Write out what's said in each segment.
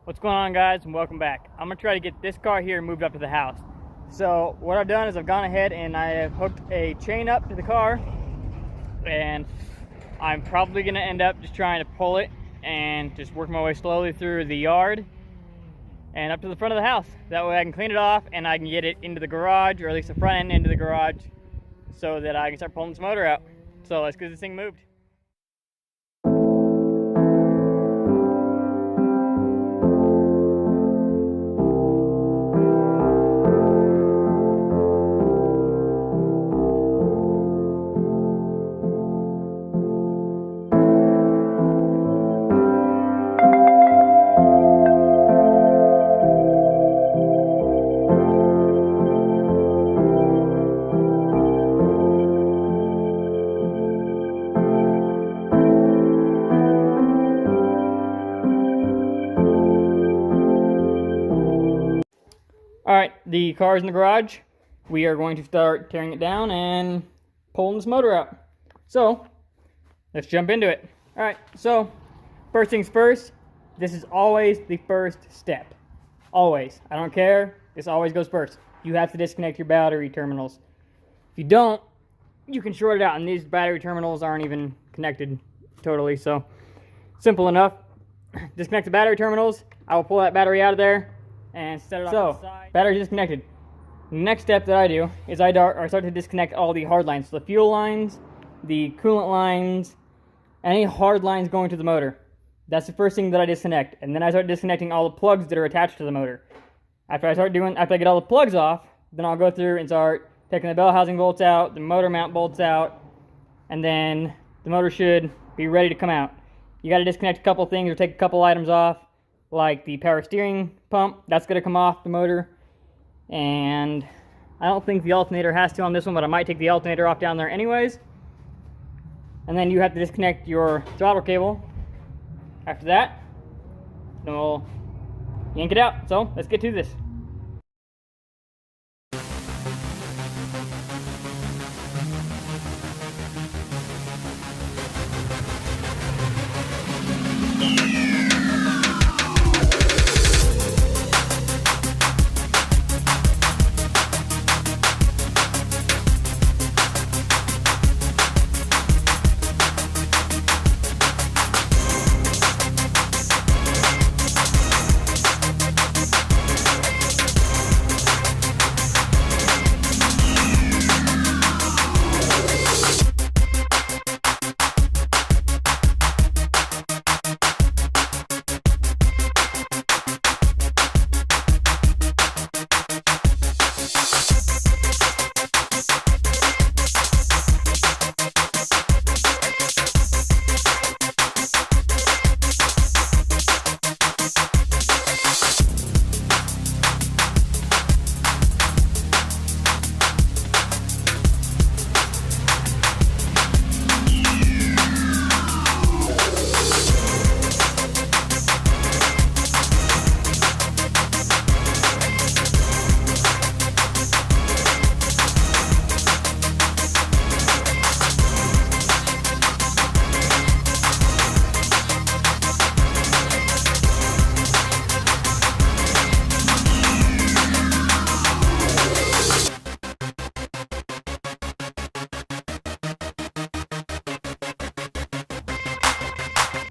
What's going on, guys, and welcome back. I'm gonna try to get this car here moved up to the house. So what I've done is I've gone ahead and I have hooked a chain up to the car, and I'm probably gonna end up just trying to pull it and just work my way slowly through the yard and up to the front of the house. That way I can clean it off and I can get it into the garage, or at least the front end into the garage, so that I can start pulling this motor out. So let's get this thing moved. Alright, the car's in the garage. We are going to start tearing it down and pulling this motor out. So, let's jump into it. Alright, so, first things first, this is always the first step. Always. I don't care, this always goes first. You have to disconnect your battery terminals. If you don't, you can short it out, and these battery terminals aren't even connected totally, so simple enough. Disconnect the battery terminals. I will pull that battery out of there and set it off to the side. Battery disconnected. Next step that I do is I start to disconnect all the hard lines. So the fuel lines, the coolant lines, any hard lines going to the motor. That's the first thing that I disconnect. And then I start disconnecting all the plugs that are attached to the motor. After I get all the plugs off, then I'll go through and start taking the bell housing bolts out, the motor mount bolts out, and then the motor should be ready to come out. You got to disconnect a couple things or take a couple items off, like the power steering pump. That's going to come off the motor, and I don't think the alternator has to on this one, but I might take the alternator off down there anyways. And then you have to disconnect your throttle cable. After that, then we'll yank it out. So let's get to this.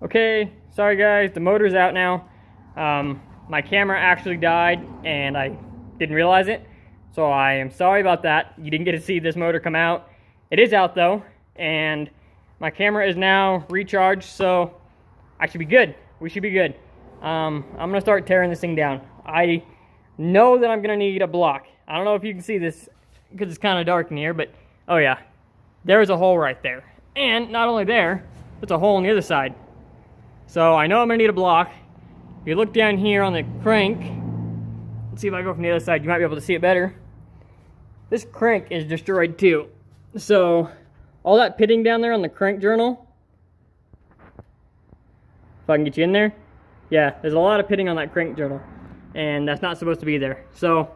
Okay, sorry guys, the motor's out now. My camera actually died and I didn't realize it, so I am sorry about that. You didn't get to see this motor come out. It is out though, and my camera is now recharged, so I should be good. We should be good. I'm gonna start tearing this thing down. I know that I'm gonna need a block. I don't know if you can see this because it's kind of dark in here, but oh yeah, there's a hole right there. And not only there, there's a hole on the other side. So I know I'm gonna need a block. If you look down here on the crank, let's see if I go from the other side, you might be able to see it better. This crank is destroyed too. So all that pitting down there on the crank journal, if I can get you in there, yeah, there's a lot of pitting on that crank journal, and that's not supposed to be there. So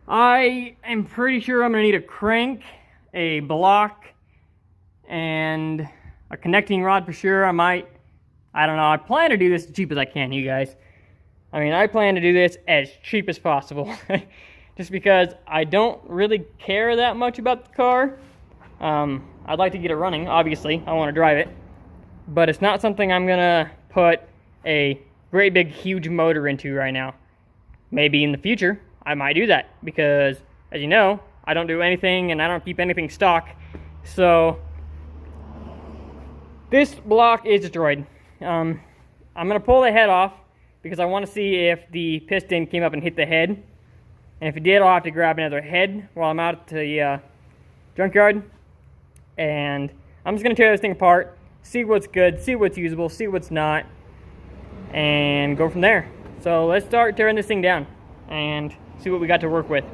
I am pretty sure I'm gonna need a crank, a block, and a connecting rod for sure. I I don't know. I plan to do this as cheap as I can, you guys. I mean, I plan to do this as cheap as possible. Just because I don't really care that much about the car. I'd like to get it running, obviously. I want to drive it. But it's not something I'm going to put a great big huge motor into right now. Maybe in the future, I might do that. Because, as you know, I don't do anything and I don't keep anything stock. So, this block is destroyed. I'm going to pull the head off because I want to see if the piston came up and hit the head. And if it did, I'll have to grab another head while I'm out at the junkyard. And I'm just going to tear this thing apart, see what's good, see what's usable, see what's not, and go from there. So let's start tearing this thing down and see what we got to work with.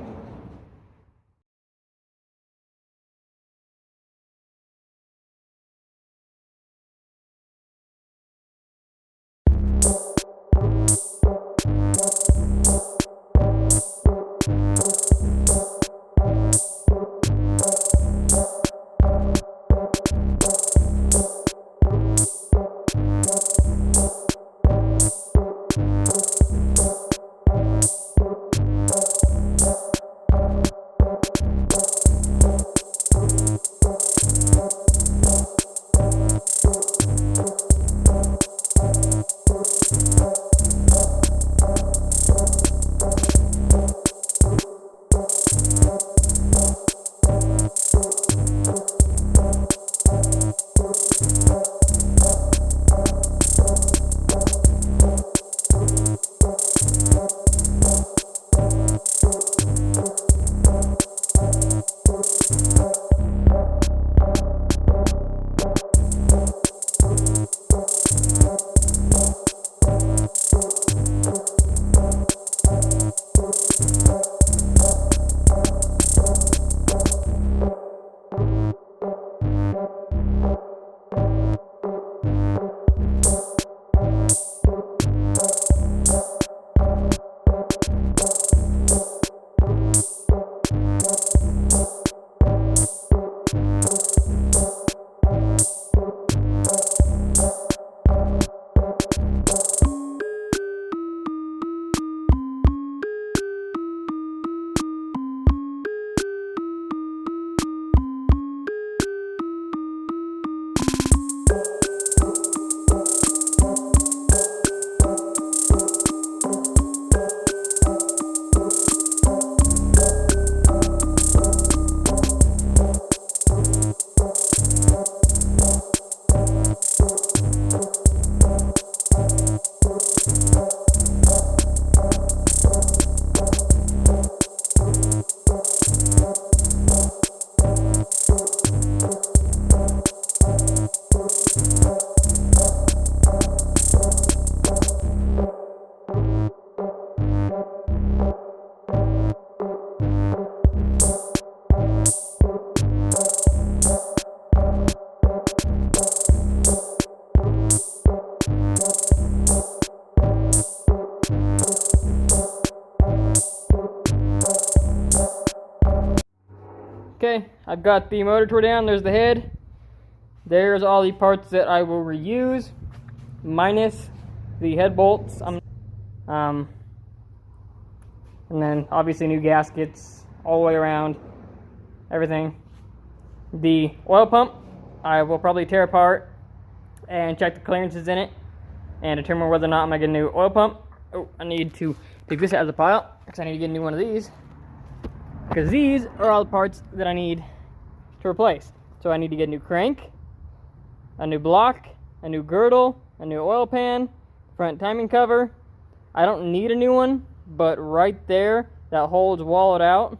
Okay, I've got the motor tore down. There's the head. There's all the parts that I will reuse, minus the head bolts. And then obviously new gaskets all the way around, everything. The oil pump, I will probably tear apart and check the clearances in it and determine whether or not I'm gonna get a new oil pump. Oh, I need to take this out of the pile because I need to get a new one of these. Because these are all the parts that I need to replace. So I need to get a new crank, a new block, a new girdle, a new oil pan, front timing cover. I don't need a new one, but right there, that hole's walled out.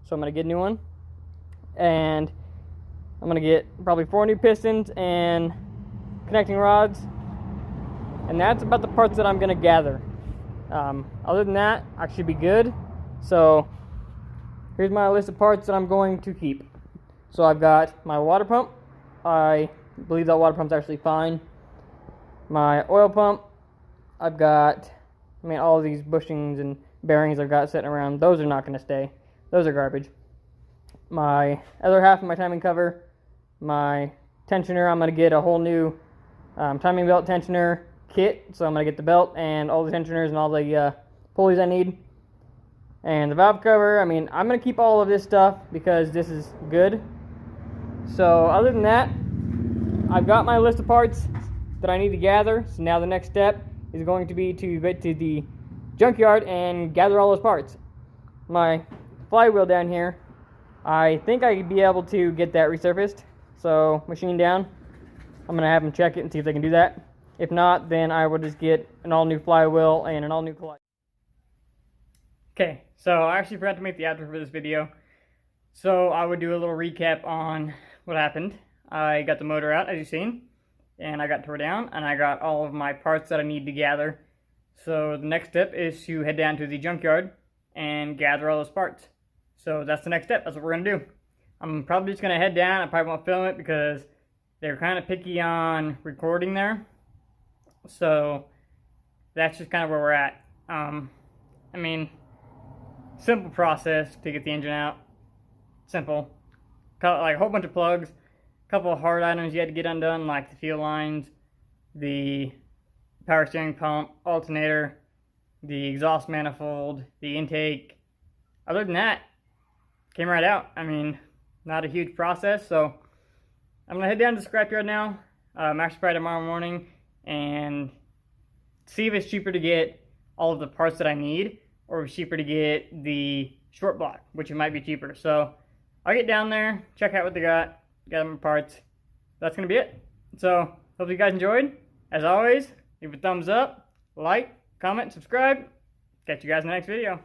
So I'm going to get a new one. And I'm going to get probably 4 new pistons and connecting rods. And that's about the parts that I'm going to gather. Other than that, I should be good. So here's my list of parts that I'm going to keep. So I've got my water pump. I believe that water pump's actually fine. My oil pump. I've got, all of these bushings and bearings I've got sitting around. Those are not going to stay. Those are garbage. My other half of my timing cover. My tensioner. I'm going to get a whole new timing belt tensioner kit. So I'm going to get the belt and all the tensioners and all the pulleys I need. And the valve cover, I mean, I'm going to keep all of this stuff because this is good. So other than that, I've got my list of parts that I need to gather. So now the next step is going to be to get to the junkyard and gather all those parts. My flywheel down here, I think I'd be able to get that resurfaced. So machine down, I'm going to have them check it and see if they can do that. If not, then I will just get an all new flywheel and an all new collider. Okay, so I actually forgot to make the outro for this video. So I would do a little recap on what happened. I got the motor out, as you've seen, and I got tore down, and I got all of my parts that I need to gather. So the next step is to head down to the junkyard and gather all those parts. So that's the next step. That's what we're going to do. I'm probably just going to head down. I probably won't film it because they're kind of picky on recording there. So that's just kind of where we're at. I mean, simple process to get the engine out. Simple. Like a whole bunch of plugs. A couple of hard items you had to get undone, like the fuel lines, the power steering pump, alternator, the exhaust manifold, the intake. Other than that, came right out. I mean, not a huge process. So I'm going to head down to the scrapyard now. Actually probably tomorrow morning, and see if it's cheaper to get all of the parts that I need, or if it's cheaper to get the short block, which it might be cheaper. So I'll get down there, check out what they got my parts. That's going to be it. So hope you guys enjoyed. As always, leave a thumbs up, like, comment, subscribe. Catch you guys in the next video.